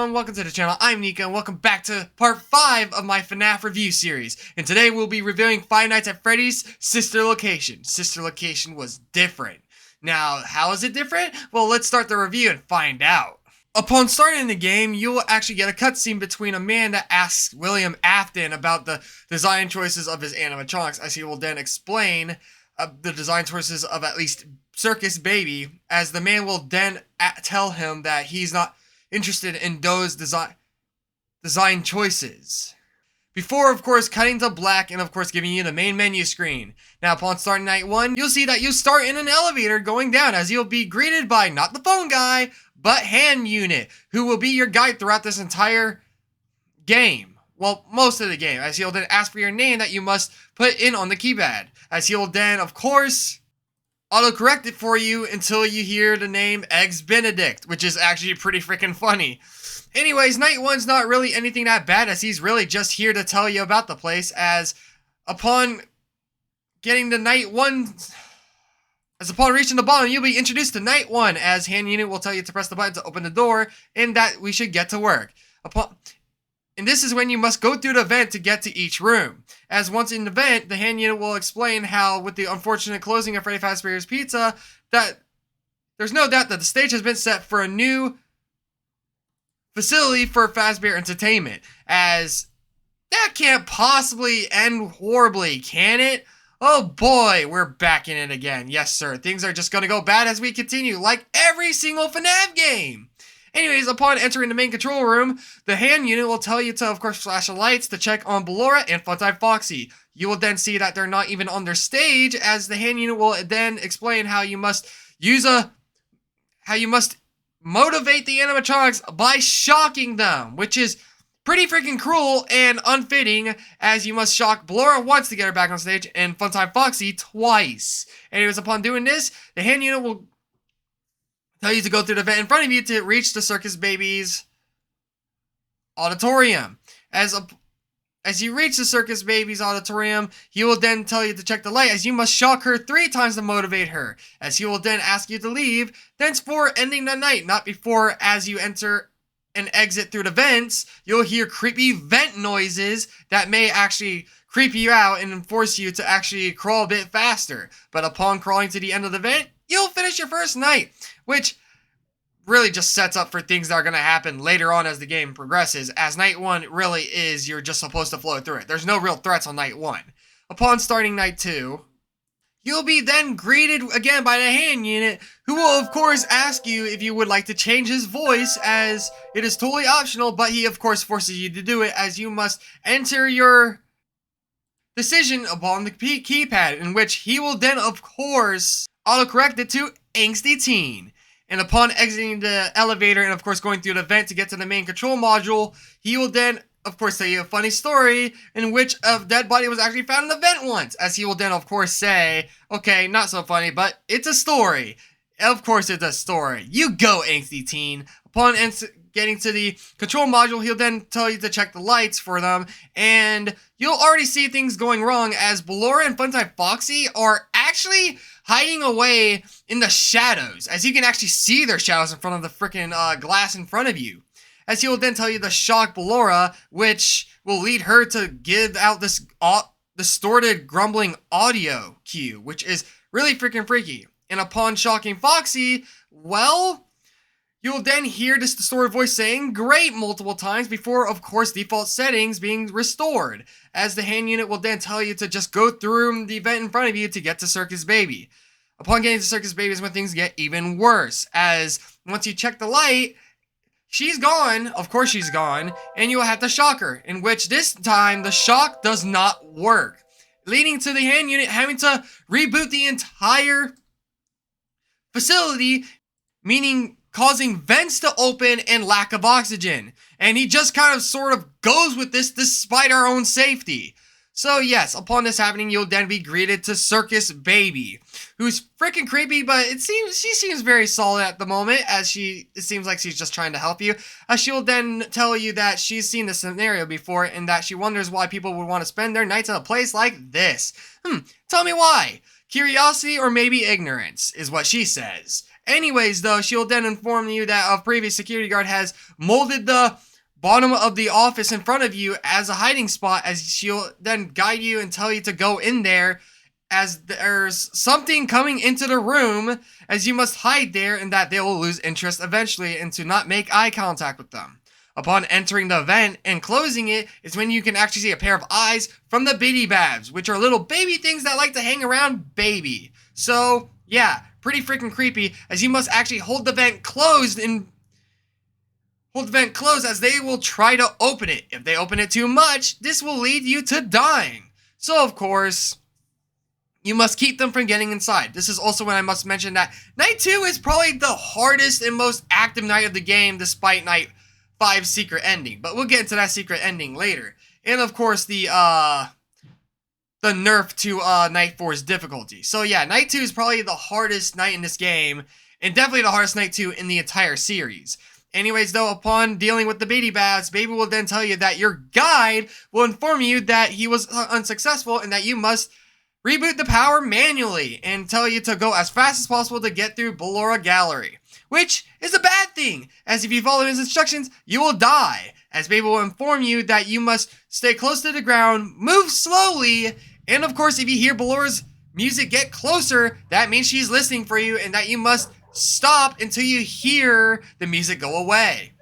everyone, welcome to the channel. I'm Nico, and welcome back to part 5 of my FNAF review series. And today we'll be reviewing Five Nights at Freddy's Sister Location. Sister Location was different. Now, how is it different? Well, let's start the review and find out. Upon starting the game, you will actually get a cutscene between a man that asks William Afton about the design choices of his animatronics, as he will then explain the design choices of at least Circus Baby, as the man will then tell him that he's not interested in those design choices. Before, of course, cutting to black and, of course, giving you the main menu screen. Now, upon starting night 1, you'll see that you start in an elevator going down, as you'll be greeted by not the phone guy, but Hand Unit, who will be your guide throughout this entire game. Well, most of the game, as he'll then ask for your name that you must put in on the keypad. As he'll then, of course, autocorrect it for you until you hear the name Eggs Benedict, which is actually pretty freaking funny. Anyways, night 1's not really anything that bad, as he's really just here to tell you about the place, as upon getting to night 1... As upon reaching the bottom, you'll be introduced to night 1, as Hand Unit will tell you to press the button to open the door, and that we should get to work. And this is when you must go through the vent to get to each room. As once in the vent, the Hand Unit will explain how, with the unfortunate closing of Freddy Fazbear's Pizza, that there's no doubt that the stage has been set for a new facility for Fazbear Entertainment, as that can't possibly end horribly, can it? Oh boy, we're back in it again. Yes, sir. Things are just going to go bad as we continue, like every single FNAF game. Anyways, upon entering the main control room, the Hand Unit will tell you to, of course, flash the lights to check on Ballora and Funtime Foxy. You will then see that they're not even on their stage, as the Hand Unit will then explain how you must motivate the animatronics by shocking them, which is pretty freaking cruel and unfitting, as you must shock Ballora once to get her back on stage and Funtime Foxy twice. Anyways, upon doing this, the Hand Unit will tell you to go through the vent in front of you to reach the Circus Baby's auditorium. As you reach the Circus Baby's auditorium, he will then tell you to check the light, as you must shock her 3 times to motivate her, as he will then ask you to leave, thenceforth ending the night, not before. As you enter and exit through the vents, you'll hear creepy vent noises that may actually creep you out and force you to actually crawl a bit faster. But upon crawling to the end of the vent, you'll finish your first night, which really just sets up for things that are going to happen later on as the game progresses, as night 1 really is you're just supposed to flow through it. There's no real threats on night 1. Upon starting night 2, you'll be then greeted again by the Hand Unit, who will of course ask you if you would like to change his voice, as it is totally optional, but he of course forces you to do it, as you must enter your decision upon the keypad, in which he will then of course autocorrect it to Angsty Teen. And upon exiting the elevator and of course going through the vent to get to the main control module, he will then of course tell you a funny story in which a dead body was actually found in the vent once, as he will then of course say, okay, not so funny, but it's a story. Of course it's a story. You go, Angsty Teen. Upon getting to the control module, he'll then tell you to check the lights for them, and you'll already see things going wrong, as Ballora and Funtime Foxy are actually hiding away in the shadows, as you can actually see their shadows in front of the freaking glass in front of you. As he will then tell you to shock Ballora, which will lead her to give out this distorted, grumbling audio cue, which is really freaking freaky. And upon shocking Foxy, well, you'll then hear this distorted voice saying "great" multiple times before, of course, default settings being restored, as the Hand Unit will then tell you to just go through the vent in front of you to get to Circus Baby. Upon getting to Circus Baby is when things get even worse, as once you check the light, she's gone, of course she's gone, and you will have to shock her, in which this time the shock does not work, leading to the Hand Unit having to reboot the entire facility, meaning causing vents to open and lack of oxygen. And he just kind of sort of goes with this despite our own safety. So yes, upon this happening, you'll then be greeted to Circus Baby, who's freaking creepy, but she seems very solid at the moment, as it seems like she's just trying to help you. She will then tell you that she's seen this scenario before, and that she wonders why people would want to spend their nights in a place like this. Tell me why. Curiosity or maybe ignorance, is what she says. Anyways, though, she'll then inform you that a previous security guard has molded the bottom of the office in front of you as a hiding spot, as she'll then guide you and tell you to go in there, as there's something coming into the room, as you must hide there, and that they will lose interest eventually, and to not make eye contact with them. Upon entering the vent and closing it is when you can actually see a pair of eyes from the Biddy Babs, which are little baby things that like to hang around baby. So, yeah, pretty freaking creepy, as you must actually hold the vent closed as they will try to open it. If they open it too much, this will lead you to dying. So, of course, you must keep them from getting inside. This is also when I must mention that Night 2 is probably the hardest and most active night of the game, despite Night 5's secret ending. But we'll get into that secret ending later. And, of course, the nerf to Night 4's difficulty. So, yeah, Night 2 is probably the hardest night in this game, and definitely the hardest Night 2 in the entire series. Anyways, though, upon dealing with the Baby Babs, Baby will then tell you that your guide will inform you that he was unsuccessful and that you must reboot the power manually and tell you to go as fast as possible to get through Ballora Gallery. Which is a bad thing, as if you follow his instructions, you will die. As Baby will inform you that you must stay close to the ground, move slowly, and of course, if you hear Ballora's music get closer, that means she's listening for you, and that you must stop until you hear the music go away.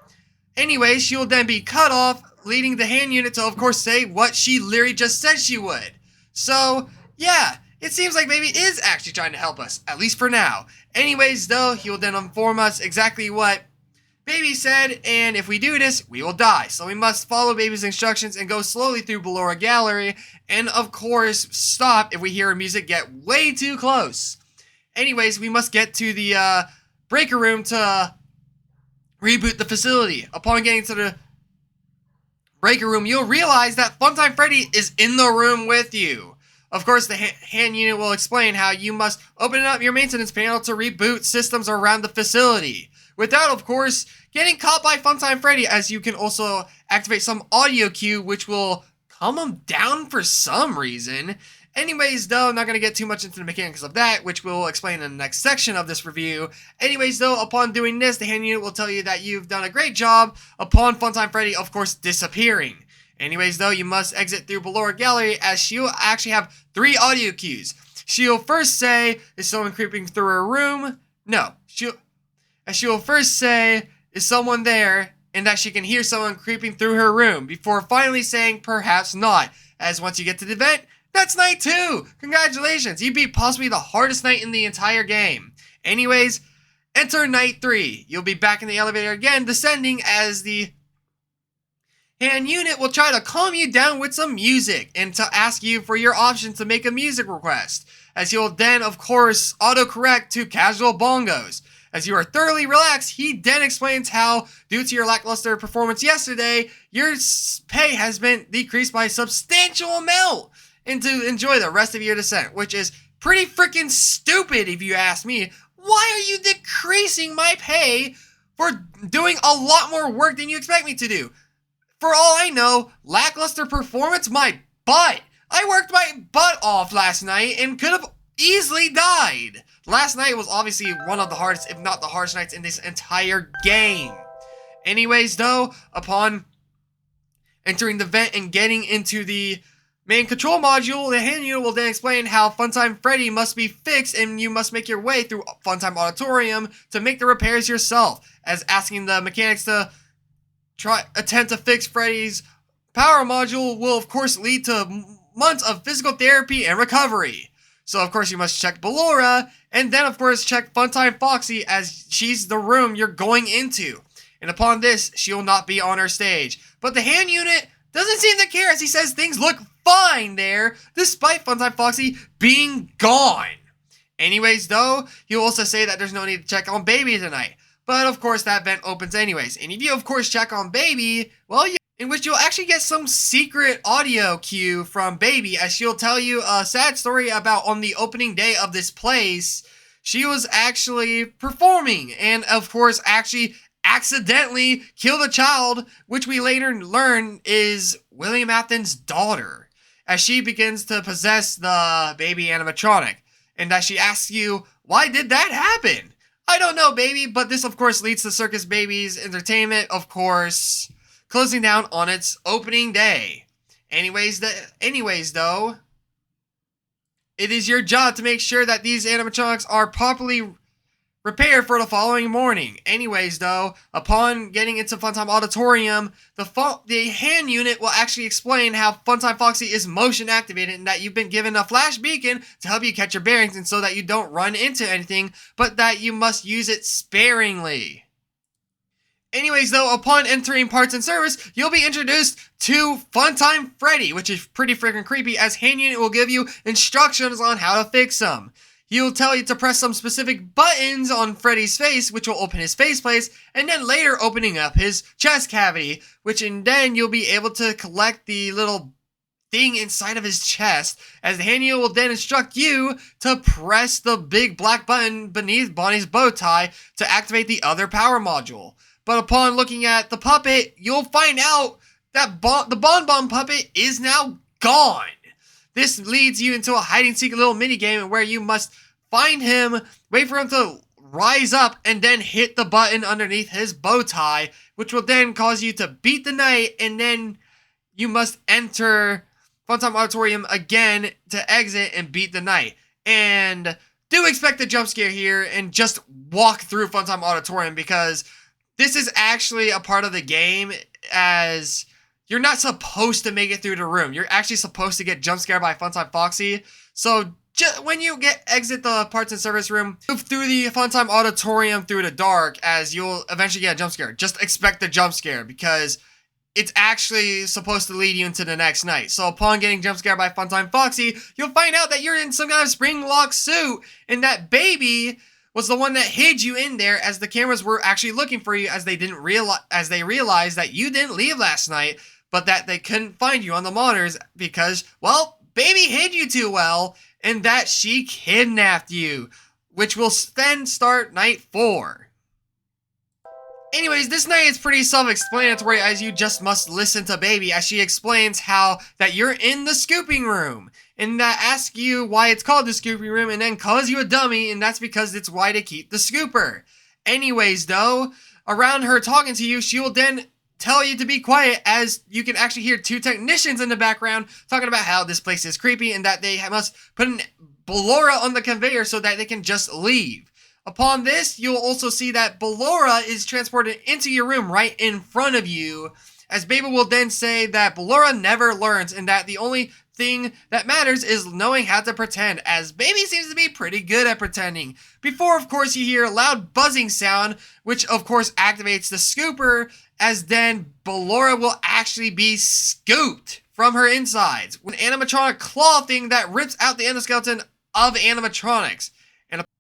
Anyway, she will then be cut off, leading the hand unit to, of course, say what she literally just said she would. So, yeah, it seems like Baby is actually trying to help us, at least for now. Anyways, though, he will then inform us exactly what Baby said, and if we do this, we will die. So we must follow Baby's instructions and go slowly through Ballora Gallery, and of course, stop if we hear her music get way too close. Anyways, we must get to the breaker room to reboot the facility. Upon getting to the breaker room, you'll realize that Funtime Freddy is in the room with you. Of course, the hand unit will explain how you must open up your maintenance panel to reboot systems around the facility, without, of course, getting caught by Funtime Freddy, as you can also activate some audio cue, which will calm him down for some reason. Anyways, though, I'm not going to get too much into the mechanics of that, which we'll explain in the next section of this review. Anyways, though, upon doing this, the hand unit will tell you that you've done a great job upon Funtime Freddy, of course, disappearing. Anyways, though, you must exit through Ballora Gallery, as she'll actually have 3 audio cues. She'll first say, is someone creeping through her room? No. She'll first say, is someone there? And that she can hear someone creeping through her room, before finally saying, perhaps not. As once you get to the vent, that's Night 2! Congratulations! You beat possibly the hardest night in the entire game. Anyways, enter Night 3. You'll be back in the elevator again, descending, as the hand unit will try to calm you down with some music and to ask you for your option to make a music request, as he will then, of course, autocorrect to casual bongos. As you are thoroughly relaxed, he then explains how, due to your lackluster performance yesterday, your pay has been decreased by a substantial amount, and to enjoy the rest of your descent, which is pretty freaking stupid if you ask me. Why are you decreasing my pay for doing a lot more work than you expect me to do? For all I know, lackluster performance, my butt. I worked my butt off last night and could have easily died. Last night was obviously one of the hardest, if not the hardest nights in this entire game. Anyways, though, upon entering the vent and getting into the main control module, the hand unit will then explain how Funtime Freddy must be fixed, and you must make your way through Funtime Auditorium to make the repairs yourself, as asking the mechanics to attempt to fix Freddy's power module will, of course, lead to months of physical therapy and recovery. So, of course, you must check Ballora, and then, of course, check Funtime Foxy, as she's the room you're going into. And upon this, she will not be on her stage. But the hand unit doesn't seem to care, as he says things look fine there, despite Funtime Foxy being gone. Anyways, though, he'll also say that there's no need to check on Baby tonight. But, of course, that vent opens anyways. And if you, of course, check on Baby, well, in which you'll actually get some secret audio cue from Baby, as she'll tell you a sad story about on the opening day of this place, she was actually performing, and, of course, actually accidentally killed a child, which we later learn is William Afton's daughter, as she begins to possess the baby animatronic, and that she asks you, why did that happen? I don't know, baby, but this, of course, leads to Circus Baby's entertainment, of course, closing down on its opening day. Anyways, though, it is your job to make sure that these animatronics are properly repaired for the following morning. Anyways, though, upon getting into Funtime Auditorium, the hand unit will actually explain how Funtime Foxy is motion activated and that you've been given a flash beacon to help you catch your bearings and so that you don't run into anything, but that you must use it sparingly. Anyways, though, upon entering parts and service, you'll be introduced to Funtime Freddy, which is pretty freaking creepy, as hand unit will give you instructions on how to fix them. He'll tell you to press some specific buttons on Freddy's face, which will open his faceplates, and then later opening up his chest cavity, and then you'll be able to collect the little thing inside of his chest, as the hand unit will then instruct you to press the big black button beneath Bonnie's bow tie to activate the other power module. But upon looking at the puppet, you'll find out that the Bon Bon puppet is now gone. This leads you into a hide-and-seek little minigame where you must find him, wait for him to rise up, and then hit the button underneath his bow tie, which will then cause you to beat the night, and then you must enter Funtime Auditorium again to exit and beat the night. And do expect a jump scare here and just walk through Funtime Auditorium, because this is actually a part of the game, as you're not supposed to make it through the room. You're actually supposed to get jump scared by Funtime Foxy. So when you exit the parts and service room, move through the Funtime Auditorium through the dark, as you'll eventually get a jump scare. Just expect the jump scare, because it's actually supposed to lead you into the next night. So upon getting jump scared by Funtime Foxy, you'll find out that you're in some kind of spring lock suit, and that baby was the one that hid you in there, as the cameras were actually looking for you, as they realized that you didn't leave last night, but that they couldn't find you on the monitors because, well, baby hid you too well, and that she kidnapped you, which will then start night 4. Anyways, this night is pretty self-explanatory, as you just must listen to Baby as she explains how that you're in the scooping room, and that asks you why it's called the scooping room, and then calls you a dummy, and that's because it's why they keep the scooper. Anyways, though, around her talking to you, she will then tell you to be quiet, as you can actually hear 2 technicians in the background talking about how this place is creepy and that they must put an Ballora on the conveyor so that they can just leave. Upon this, you'll also see that Ballora is transported into your room right in front of you, as Baby will then say that Ballora never learns and that the only thing that matters is knowing how to pretend, as Baby seems to be pretty good at pretending. Before, of course, you hear a loud buzzing sound, which of course activates the scooper, as then Ballora will actually be scooped from her insides. An animatronic claw thing that rips out the endoskeleton of animatronics.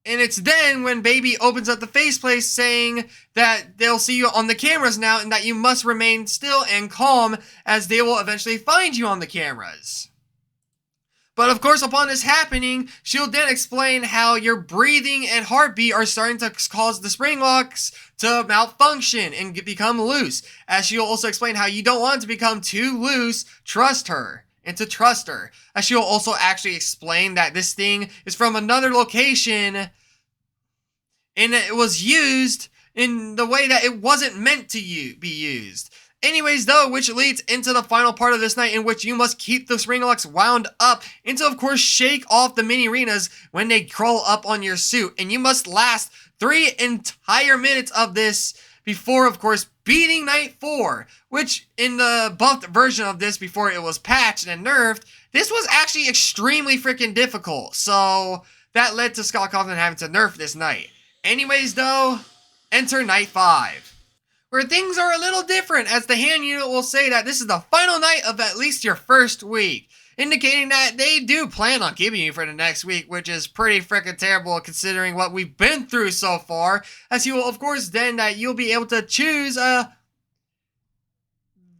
And it's then when Baby opens up the faceplate saying that they'll see you on the cameras now and that you must remain still and calm, as they will eventually find you on the cameras. But of course, upon this happening, she'll then explain how your breathing and heartbeat are starting to cause the spring locks to malfunction and become loose. As she'll also explain how you don't want it to become too loose, trust her. And to trust her. As she'll also actually explain that this thing is from another location, and it was used in the way that it wasn't meant to be used. Anyways, though, which leads into the final part of this night, in which you must keep the spring locks wound up and to, of course, shake off the mini arenas when they crawl up on your suit. And you must last 3 entire minutes of this before, of course, beating night 4, which in the buffed version of this before it was patched and nerfed, this was actually extremely freaking difficult. So that led to Scott Cawthon having to nerf this night. Anyways, though, enter night 5, where things are a little different, as the hand unit will say that this is the final night of at least your first week, indicating that they do plan on keeping you for the next week, which is pretty freaking terrible considering what we've been through so far, as you will, of course, then that you'll be able to choose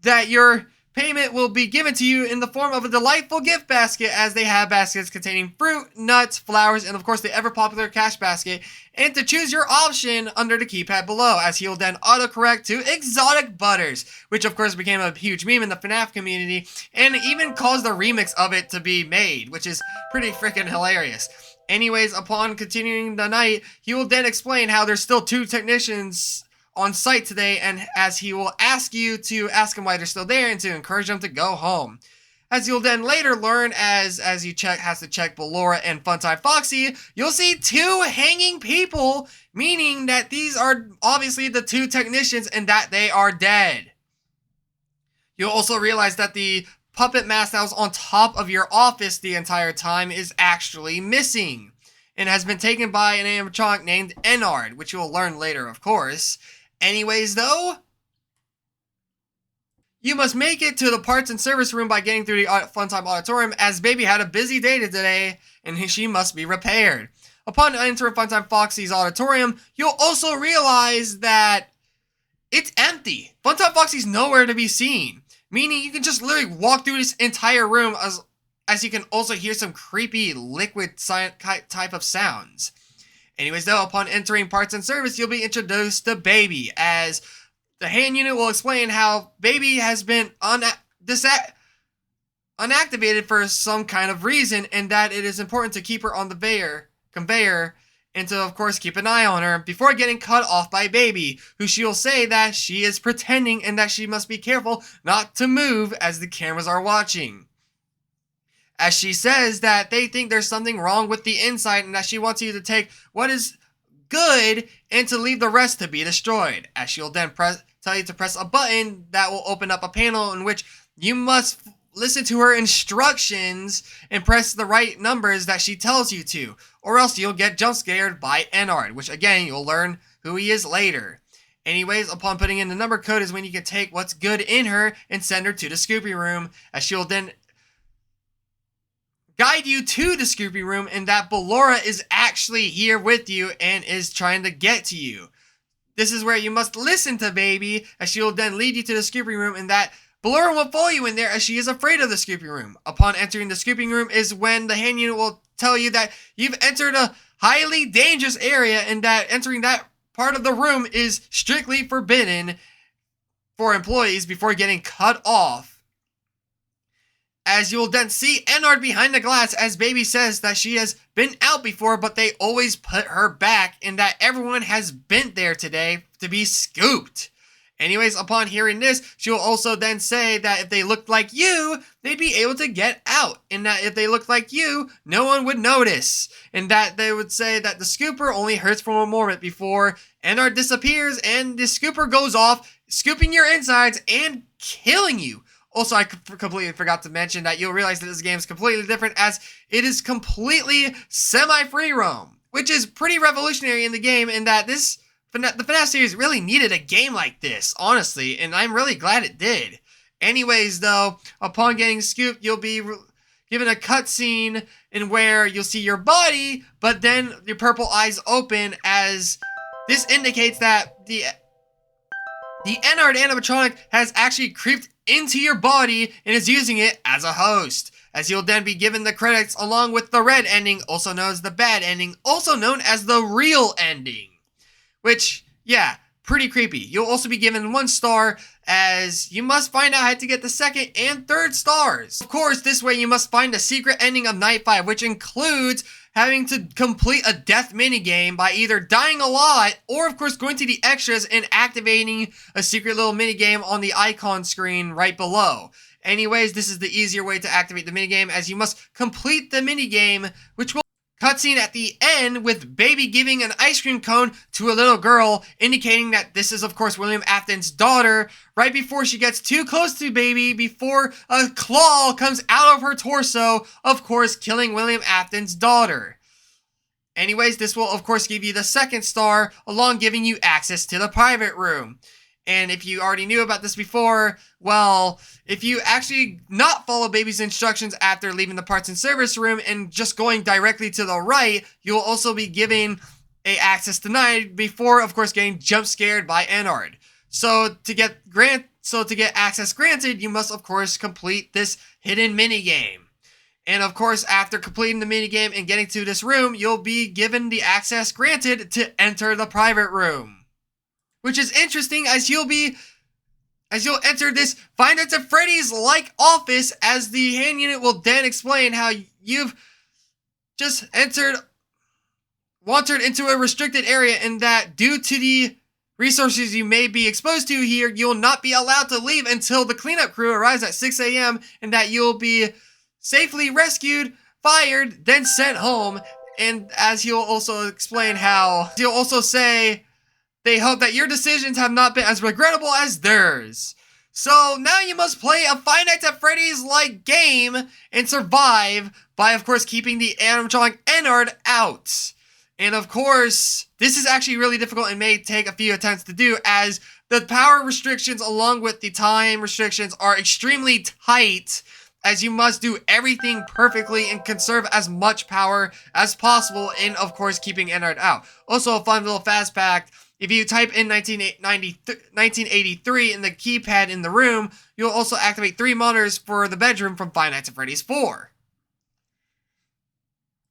that your payment will be given to you in the form of a delightful gift basket, as they have baskets containing fruit, nuts, flowers, and of course the ever-popular cash basket, and to choose your option under the keypad below, as he will then autocorrect to exotic butters, which of course became a huge meme in the FNAF community, and even caused the remix of it to be made, which is pretty freaking hilarious. Anyways, upon continuing the night, he will then explain how there's still 2 technicians on site today, and as he will ask you to ask him why they're still there and to encourage them to go home. As you'll then later learn, as you has to check Ballora and Funtime Foxy, you'll see 2 hanging people, meaning that these are obviously the 2 technicians and that they are dead. You'll also realize that the puppet mask that was on top of your office the entire time is actually missing and has been taken by an animatronic named Ennard, which you'll learn later, of course. Anyways, though, you must make it to the parts and service room by getting through the Funtime Auditorium, as Baby had a busy day today and she must be repaired. Upon entering Funtime Foxy's auditorium, you'll also realize that it's empty. Funtime Foxy's nowhere to be seen, meaning you can just literally walk through this entire room as you can also hear some creepy liquid type of sounds. Anyways, though, upon entering parts and service, you'll be introduced to Baby, as the hand unit will explain how Baby has been unactivated for some kind of reason, and that it is important to keep her on the conveyor and to, of course, keep an eye on her before getting cut off by Baby, who she'll say that she is pretending and that she must be careful not to move as the cameras are watching. As she says that they think there's something wrong with the inside and that she wants you to take what is good and to leave the rest to be destroyed. As she'll then tell you to press a button that will open up a panel in which you must listen to her instructions and press the right numbers that she tells you to, or else you'll get jump scared by Ennard, which again, you'll learn who he is later. Anyways, upon putting in the number code is when you can take what's good in her and send her to the Scoopy Room, as she'll then guide you to the Scoopy Room, and that Ballora is actually here with you and is trying to get to you. This is where you must listen to Baby, as she will then lead you to the Scoopy Room, and that Ballora will follow you in there as she is afraid of the Scoopy Room. Upon entering the Scoopy Room is when the hand unit will tell you that you've entered a highly dangerous area and that entering that part of the room is strictly forbidden for employees before getting cut off. As you'll then see Ennard behind the glass, as Baby says that she has been out before, but they always put her back and that everyone has been there today to be scooped. Anyways, upon hearing this, she'll also then say that if they looked like you, they'd be able to get out, and that if they looked like you, no one would notice, and that they would say that the scooper only hurts for a moment before Ennard disappears and the scooper goes off, scooping your insides and killing you. Also, I completely forgot to mention that you'll realize that this game is completely different, as it is completely semi-free roam, which is pretty revolutionary in the game, in that the FNAF series really needed a game like this, honestly, and I'm really glad it did. Anyways, though, upon getting scooped, you'll be given a cutscene in where you'll see your body, but then your purple eyes open, as this indicates that the Ennard animatronic has actually creeped into your body and is using it as a host, as you'll then be given the credits along with the red ending, also known as the bad ending, also known as the real ending. Which, yeah, pretty creepy. You'll also be given 1 star, as you must find out how to get the 2nd and 3rd stars. Of course, this way you must find the secret ending of Night 5, which includes having to complete a death minigame by either dying a lot, or of course going to the extras and activating a secret little minigame on the icon screen right below. Anyways, this is the easier way to activate the minigame, as you must complete the minigame, which will cutscene at the end with Baby giving an ice cream cone to a little girl, indicating that this is, of course, William Afton's daughter, right before she gets too close to Baby, before a claw comes out of her torso, of course, killing William Afton's daughter. Anyways, this will, of course, give you the 2nd star, along giving you access to the private room. And if you already knew about this before, well, if you actually not follow Baby's instructions after leaving the parts and service room and just going directly to the right, you'll also be given a access denied before, of course, getting jump scared by Ennard. So to get access granted, you must, of course, complete this hidden minigame. And of course, after completing the minigame and getting to this room, you'll be given the access granted to enter the private room. Which is interesting, as you'll enter this Five Nights at Freddy's-like office, as the hand unit will then explain how you've just entered wandered into a restricted area, and that due to the resources you may be exposed to here, you'll not be allowed to leave until the cleanup crew arrives at 6 a.m. and that you'll be safely rescued, fired, then sent home. And as he'll also explain how he'll also say they hope that your decisions have not been as regrettable as theirs. So now you must play a Five Nights at Freddy's-like game and survive by, of course, keeping the animatronic Ennard out. And of course, this is actually really difficult and may take a few attempts to do, as the power restrictions along with the time restrictions are extremely tight, as you must do everything perfectly and conserve as much power as possible in, of course, keeping Ennard out. Also, a fun little fast fact: if you type in 1983 in the keypad in the room, you'll also activate 3 monitors for the bedroom from Five Nights at Freddy's 4.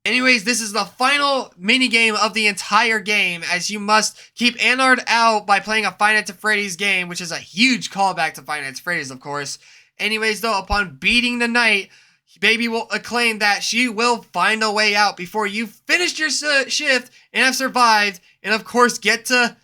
Anyways, this is the final minigame of the entire game, as you must keep Ennard out by playing a Five Nights at Freddy's game, which is a huge callback to Five Nights at Freddy's, of course. Anyways, though, upon beating the night, Baby will acclaim that she will find a way out before you finish your shift and have survived, and of course get to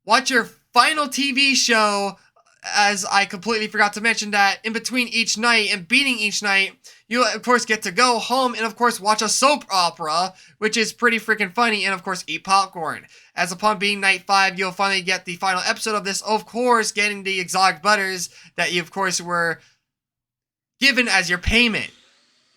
watch your final TV show, as I completely forgot to mention that in between each night and beating each night, you of course get to go home and of course watch a soap opera, which is pretty freaking funny, and of course eat popcorn. As upon being night 5, you'll finally get the final episode of this, of course getting the exotic butters that you of course were given as your payment.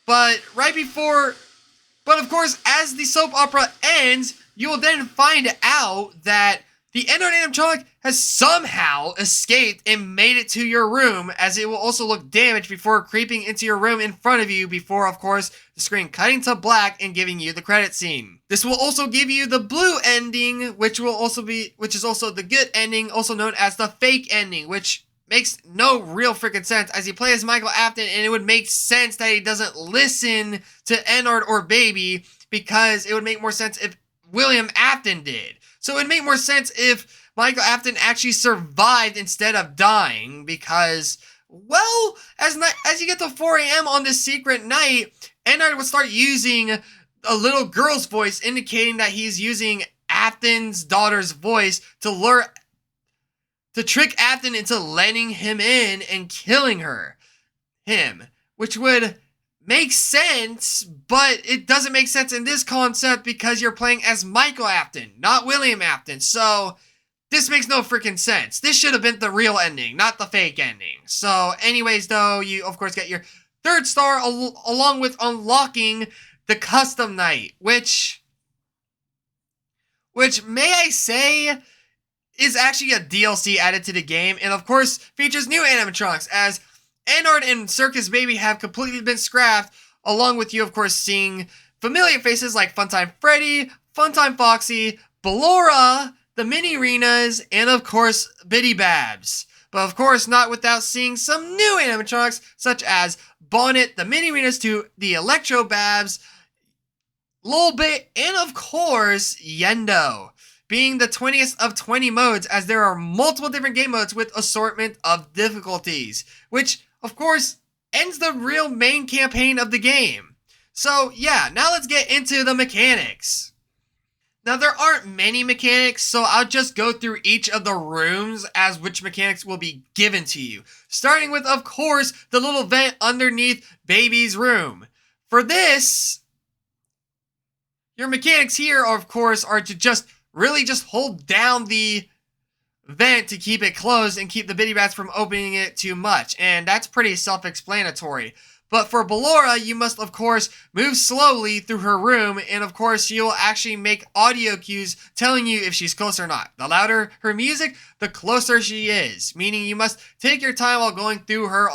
But of course, as the soap opera ends, you will then find out that the Ennard animatronic has somehow escaped and made it to your room, as it will also look damaged before creeping into your room in front of you before, of course, the screen cutting to black and giving you the credit scene. This will also give you the blue ending, which is also the good ending, also known as the fake ending, which makes no real freaking sense, as you play as Michael Afton, and it would make sense that he doesn't listen to Ennard or Baby, because it would make more sense if William Afton did. So it would make more sense if Michael Afton actually survived instead of dying, because, well, as you get to 4 a.m. on this secret night, Ennard would start using a little girl's voice, indicating that he's using Afton's daughter's voice to trick Afton into letting him in and killing him, which would make sense, but it doesn't make sense in this concept because you're playing as Michael Afton, not William Afton. So this makes no freaking sense. This should have been the real ending, not the fake ending. So anyways, though, you of course get your 3rd star along with unlocking the custom night, which may I say is actually a DLC added to the game, and of course features new animatronics, as Ennard and Circus Baby have completely been scrapped, along with you, of course, seeing familiar faces like Funtime Freddy, Funtime Foxy, Ballora, the Mini Renas, and of course, Biddy Babs. But of course, not without seeing some new animatronics, such as Bonnet, the Mini Renas to the Electro Babs, Lolbit, and of course, Yendo, being the 20th of 20 modes, as there are multiple different game modes with assortment of difficulties, which of course ends the real main campaign of the game. So yeah, now let's get into the mechanics. Now there aren't many mechanics, so I'll just go through each of the rooms as which mechanics will be given to you. Starting with, of course, the little vent underneath Baby's room. For this, your mechanics here, of course, are to just hold down the vent to keep it closed and keep the Biddy Bats from opening it too much, and that's pretty self-explanatory. But for Ballora, you must of course move slowly through her room, and of course she will actually make audio cues telling you if she's close or not. The louder her music, the closer she is, meaning you must take your time while going through her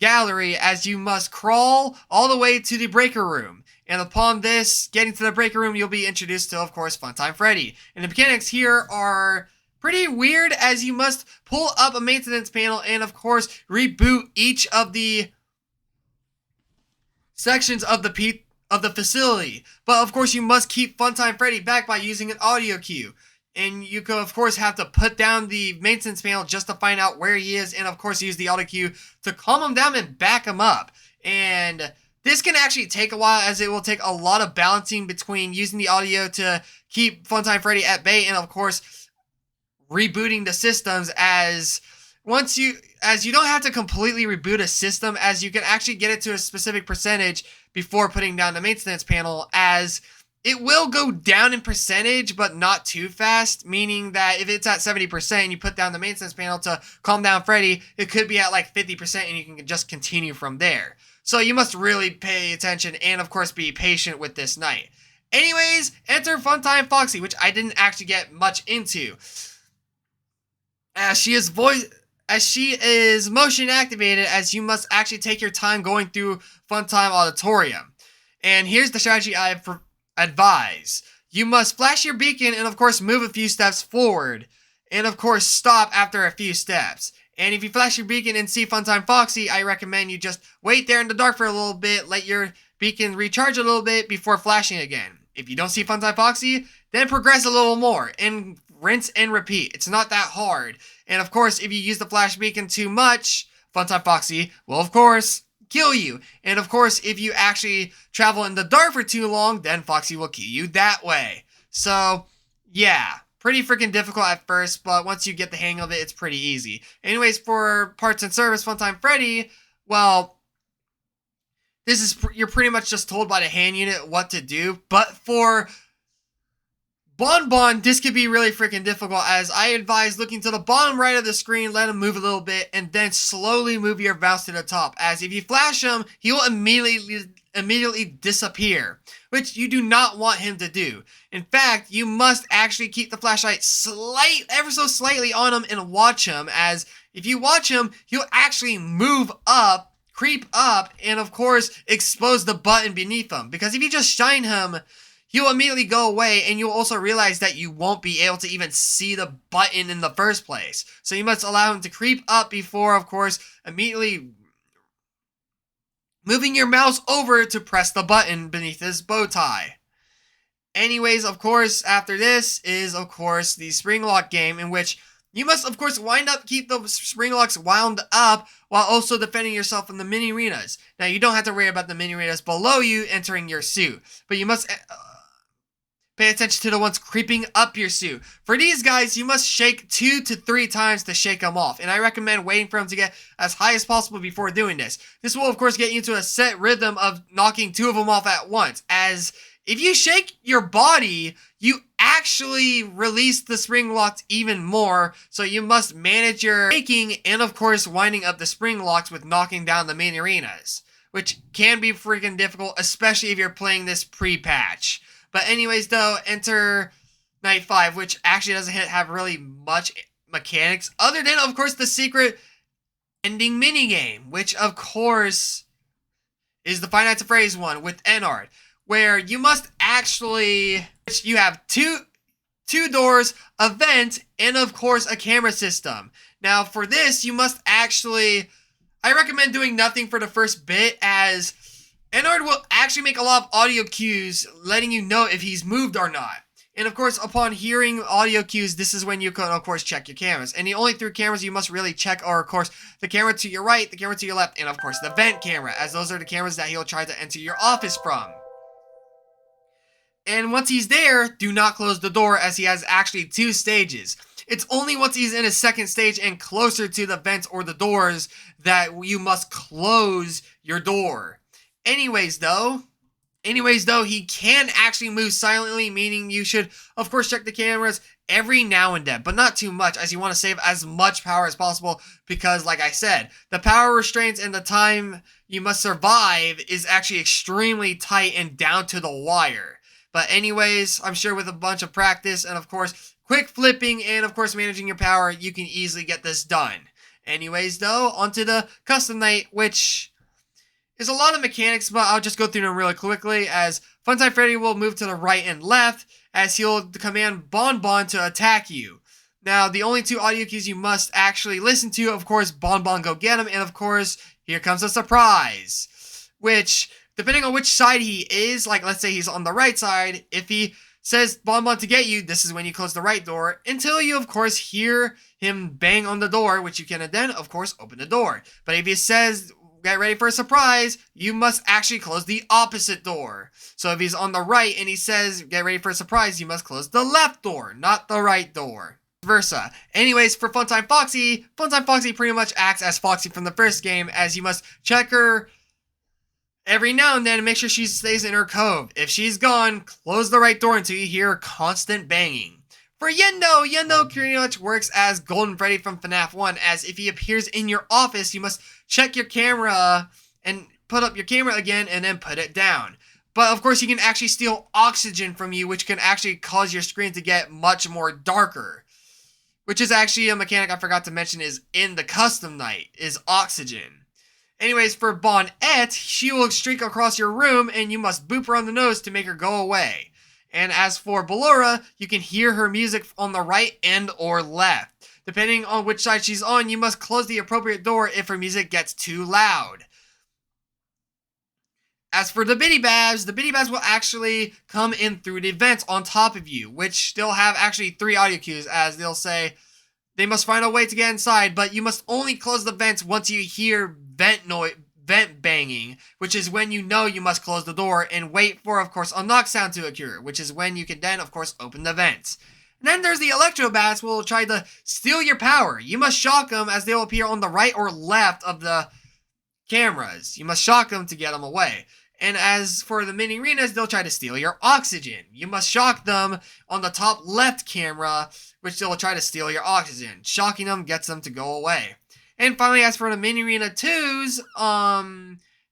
gallery, as you must crawl all the way to the breaker room. And upon this, getting to the breaker room, you'll be introduced to, of course, Funtime Freddy. And the mechanics here are pretty weird, as you must pull up a maintenance panel and, of course, reboot each of the sections of the facility. But, of course, you must keep Funtime Freddy back by using an audio cue. And you could, of course, have to put down the maintenance panel just to find out where he is, and, of course, use the audio cue to calm him down and back him up. And This can actually take a while, as it will take a lot of balancing between using the audio to keep Funtime Freddy at bay and, of course, rebooting the systems, as you don't have to completely reboot a system, as you can actually get it to a specific percentage before putting down the maintenance panel, as it will go down in percentage, but not too fast, meaning that if it's at 70% and you put down the maintenance panel to calm down Freddy, it could be at like 50% and you can just continue from there. So you must really pay attention and, of course, be patient with this night. Anyways, enter Funtime Foxy, which I didn't actually get much into, as she is motion activated, as you must actually take your time going through Funtime Auditorium. And here's the strategy I advise. You must flash your beacon and, of course, move a few steps forward, and, of course, stop after a few steps. And if you flash your beacon and see Funtime Foxy, I recommend you just wait there in the dark for a little bit, let your beacon recharge a little bit before flashing again. If you don't see Funtime Foxy, then progress a little more and rinse and repeat. It's not that hard. And, of course, if you use the flash beacon too much, Funtime Foxy will, of course, kill you. And, of course, if you actually travel in the dark for too long, then Foxy will kill you that way. So, yeah. Pretty freaking difficult at first, but once you get the hang of it, it's pretty easy. Anyways, for parts and service, Funtime Freddy, well, you're pretty much just told by the hand unit what to do. But for Bon, this could be really freaking difficult, as I advise looking to the bottom right of the screen, let him move a little bit, and then slowly move your mouse to the top, as if you flash him, he will immediately disappear, which you do not want him to do. In fact, you must actually keep the flashlight ever so slightly on him and watch him, as if you watch him, he'll actually move up, creep up, and, of course, expose the button beneath him, because if you just shine him, he'll immediately go away, and you'll also realize that you won't be able to even see the button in the first place. So you must allow him to creep up before, of course, immediately moving your mouse over to press the button beneath his bow tie. Anyways, of course, after this is, of course, the spring lock game, in which you must, of course, keep the spring locks wound up while also defending yourself from the mini arenas. Now, you don't have to worry about the mini arenas below you entering your suit, but you must pay attention to the ones creeping up your suit. For these guys, you must shake 2 to 3 times to shake them off, and I recommend waiting for them to get as high as possible before doing this. This will, of course, get you into a set rhythm of knocking 2 of them off at once, as if you shake your body, you actually release the spring locks even more, so you must manage your shaking and, of course, winding up the spring locks with knocking down the main arenas, which can be freaking difficult, especially if you're playing this pre-patch. But anyways, though, enter Night 5, which actually doesn't have really much mechanics, other than, of course, the secret ending minigame, which, of course, is the Five Nights at Freddy's one with Ennard, where you must actually, you have two doors, a vent, and, of course, a camera system. Now, for this, you must actually, I recommend doing nothing for the first bit, as Ennard will actually make a lot of audio cues letting you know if he's moved or not. And, of course, upon hearing audio cues, this is when you can, of course, check your cameras. And the only 3 cameras you must really check are, of course, the camera to your right, the camera to your left, and, of course, the vent camera, as those are the cameras that he'll try to enter your office from. And once he's there, do not close the door, as he has actually 2 stages. It's only once he's in his second stage and closer to the vents or the doors that you must close your door. Anyways, though, he can actually move silently, meaning you should, of course, check the cameras every now and then, but not too much, as you want to save as much power as possible, because, like I said, the power restraints and the time you must survive is actually extremely tight and down to the wire. But anyways, I'm sure with a bunch of practice and, of course, quick flipping and, of course, managing your power, you can easily get this done. Anyways, though, onto the custom night, which is a lot of mechanics, but I'll just go through them really quickly, as Funtime Freddy will move to the right and left, as he'll command Bon to attack you. Now, the only 2 audio cues you must actually listen to, of course, Bon go get him, and, of course, here comes a surprise, which, depending on which side he is, like, let's say he's on the right side, if he says Bon to get you, this is when you close the right door, until you, of course, hear him bang on the door, which you can then, of course, open the door. But if he says get ready for a surprise, you must actually close the opposite door. So if he's on the right and he says, get ready for a surprise, you must close the left door, not the right door. Versa. Anyways, for Funtime Foxy pretty much acts as Foxy from the first game, as you must check her every now and then and make sure she stays in her cove. If she's gone, close the right door until you hear constant banging. For Yendo pretty much works as Golden Freddy from FNAF 1, as if he appears in your office, you must check your camera and put up your camera again and then put it down. But of course, he can actually steal oxygen from you, which can actually cause your screen to get much more darker. Which is actually a mechanic I forgot to mention is in the custom night, is oxygen. Anyways, for Bonette, she will streak across your room and you must boop her on the nose to make her go away. And as for Ballora, you can hear her music on the right and or left. Depending on which side she's on, you must close the appropriate door if her music gets too loud. As for the Bitty Babs will actually come in through the vents on top of you, which still have actually 3 audio cues, as they'll say they must find a way to get inside, but you must only close the vents once you hear vent banging, which is when you know you must close the door and wait for, of course, a knock sound to occur, which is when you can then, of course, open the vents. And then there's the Electro Bats who will try to steal your power. You must shock them as they will appear on the right or left of the cameras. You must shock them to get them away. And as for the mini arenas, they'll try to steal your oxygen. You must shock them on the top left camera, which they'll try to steal your oxygen. Shocking them gets them to go away. And finally, as for the mini arena 2s,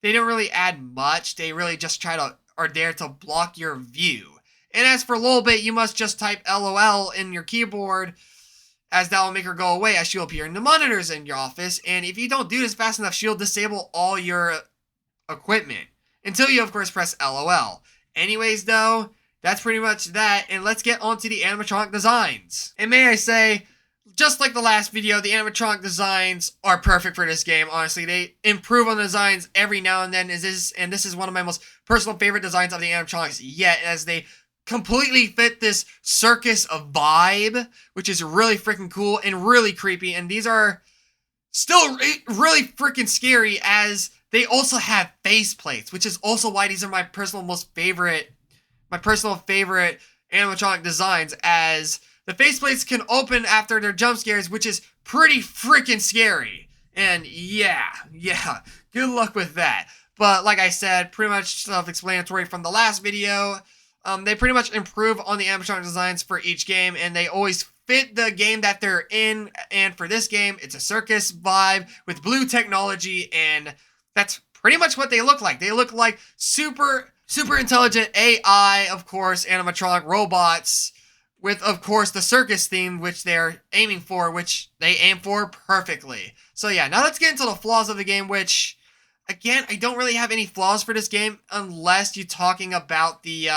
they don't really add much. They really just are there to block your view. And as for Lolbit, you must just type LOL in your keyboard, as that will make her go away as she'll appear in the monitors in your office. And if you don't do this fast enough, she'll disable all your equipment. Until you, of course, press LOL. Anyways, though, that's pretty much that. And let's get on to the animatronic designs. And may I say, just like the last video, the animatronic designs are perfect for this game. Honestly, they improve on the designs every now and then. This is one of my most personal favorite designs of the animatronics yet, as they completely fit this circus vibe, which is really freaking cool and really creepy. And these are still really freaking scary, as they also have face plates, which is also why these are my personal favorite animatronic designs, as the faceplates can open after their jump scares, which is pretty freaking scary. And yeah, good luck with that. But like I said, pretty much self-explanatory from the last video. They pretty much improve on the animatronic designs for each game, and they always fit the game that they're in. And for this game, it's a circus vibe with blue technology, and that's pretty much what they look like. They look like super intelligent AI, of course, animatronic robots, with, of course, the circus theme, which they're aiming for, which they aim for perfectly. So yeah, now let's get into the flaws of the game, which, again, I don't really have any flaws for this game, unless you're talking about the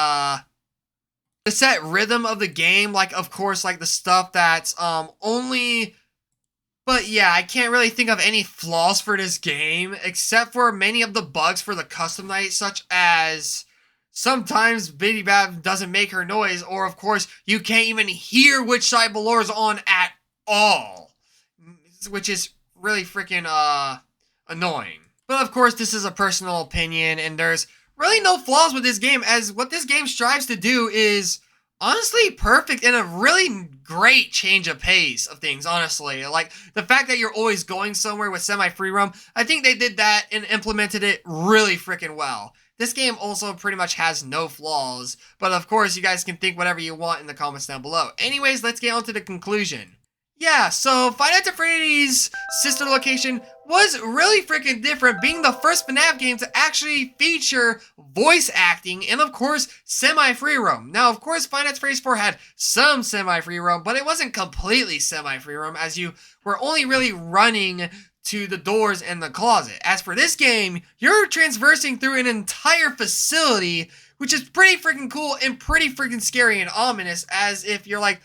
set rhythm of the game, like, of course, like the stuff that's only... But yeah, I can't really think of any flaws for this game, except for many of the bugs for the custom night, such as sometimes Bitty Bab doesn't make her noise, or of course, you can't even hear which side Ballora's on at all, which is really freaking annoying. But of course, this is a personal opinion, and there's really no flaws with this game, as what this game strives to do is honestly perfect and a really great change of pace of things, honestly. Like, the fact that you're always going somewhere with semi-free roam, I think they did that and implemented it really freaking well. This game also pretty much has no flaws, but of course, you guys can think whatever you want in the comments down below. Anyways, let's get on to the conclusion. Yeah, so Five Nights at Freddy's sister location was really freaking different, being the first FNAF game to actually feature voice acting and, of course, semi-free roam. Now, of course, Five Nights at Freddy's 4 had some semi-free roam, but it wasn't completely semi-free roam, as you were only really running to the doors and the closet. As for this game, you're traversing through an entire facility, which is pretty freaking cool and pretty freaking scary and ominous, as if you're like,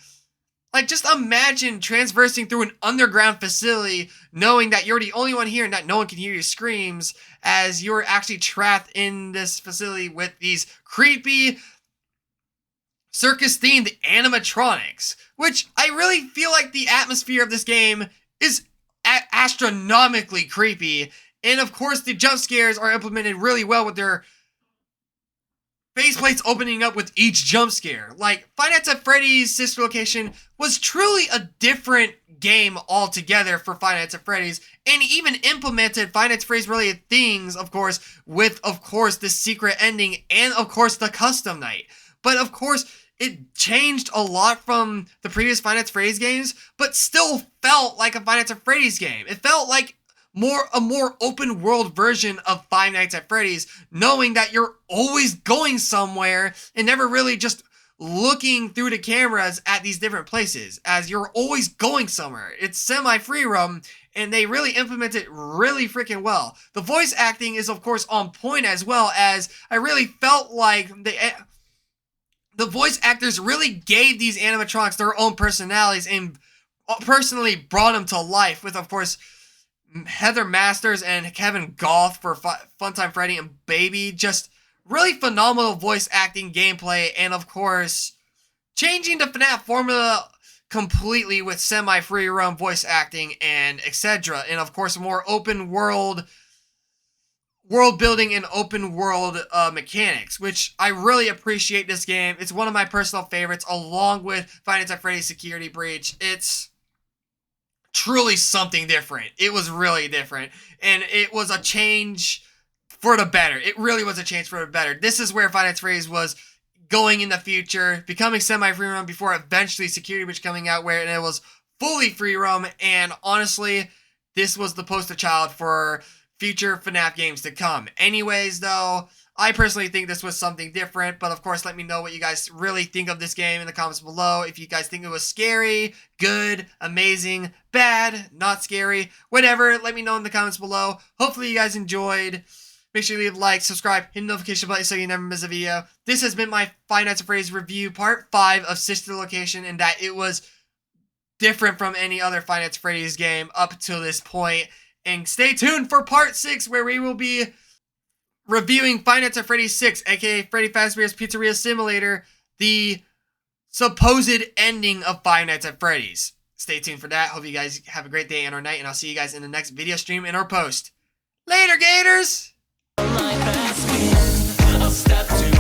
just imagine traversing through an underground facility, knowing that you're the only one here and that no one can hear your screams, as you're actually trapped in this facility with these creepy circus-themed animatronics, which I really feel like the atmosphere of this game is astronomically creepy, And of course, the jump scares are implemented really well with their faceplates opening up with each jump scare. Like, Five Nights at Freddy's Sister Location was truly a different game altogether for Five Nights at Freddy's, and even implemented Five Nights at Freddy's related things, of course, with, of course, the secret ending and, of course, the custom night. But, of course, it changed a lot from the previous Five Nights at Freddy's games, but still felt like a Five Nights at Freddy's game. It felt like a more open world version of Five Nights at Freddy's, knowing that you're always going somewhere and never really just looking through the cameras at these different places, as you're always going somewhere. It's semi-free roam, and they really implement it really freaking well. The voice acting is, of course, on point, as well, as I really felt like the voice actors really gave these animatronics their own personalities and personally brought them to life, with, of course, Heather Masters and Kevin Goth for Funtime Freddy and Baby. Just really phenomenal voice acting, gameplay, and of course, changing the FNAF formula completely with semi-free roam voice acting and etc. And of course, more open world building and open world mechanics, which I really appreciate this game. It's one of my personal favorites, along with Five Nights at Freddy's Security Breach. It's truly something different. It was really different, and it was a change for the better. It really was a change for the better. This is where Five Nights at Freddy's was going in the future, becoming semi-free roam before eventually Security Breach coming out, where it was fully free roam. And honestly, this was the poster child for future FNAF games to come. Anyways, though, I personally think this was something different, but of course, let me know what you guys really think of this game in the comments below. If you guys think it was scary, good, amazing, bad, not scary, whatever, let me know in the comments below. Hopefully you guys enjoyed. Make sure you leave a like, subscribe, hit the notification button so you never miss a video. This has been my Five Nights at Freddy's review, part 5 of Sister Location, and that it was different from any other Five Nights at Freddy's game up to this point. And stay tuned for part 6, where we will be reviewing Five Nights at Freddy's 6, aka Freddy Fazbear's Pizzeria Simulator, the supposed ending of Five Nights at Freddy's. Stay tuned for that. Hope you guys have a great day and or night, and I'll see you guys in the next video stream and or post. Later, Gators! My best friend, I'll step to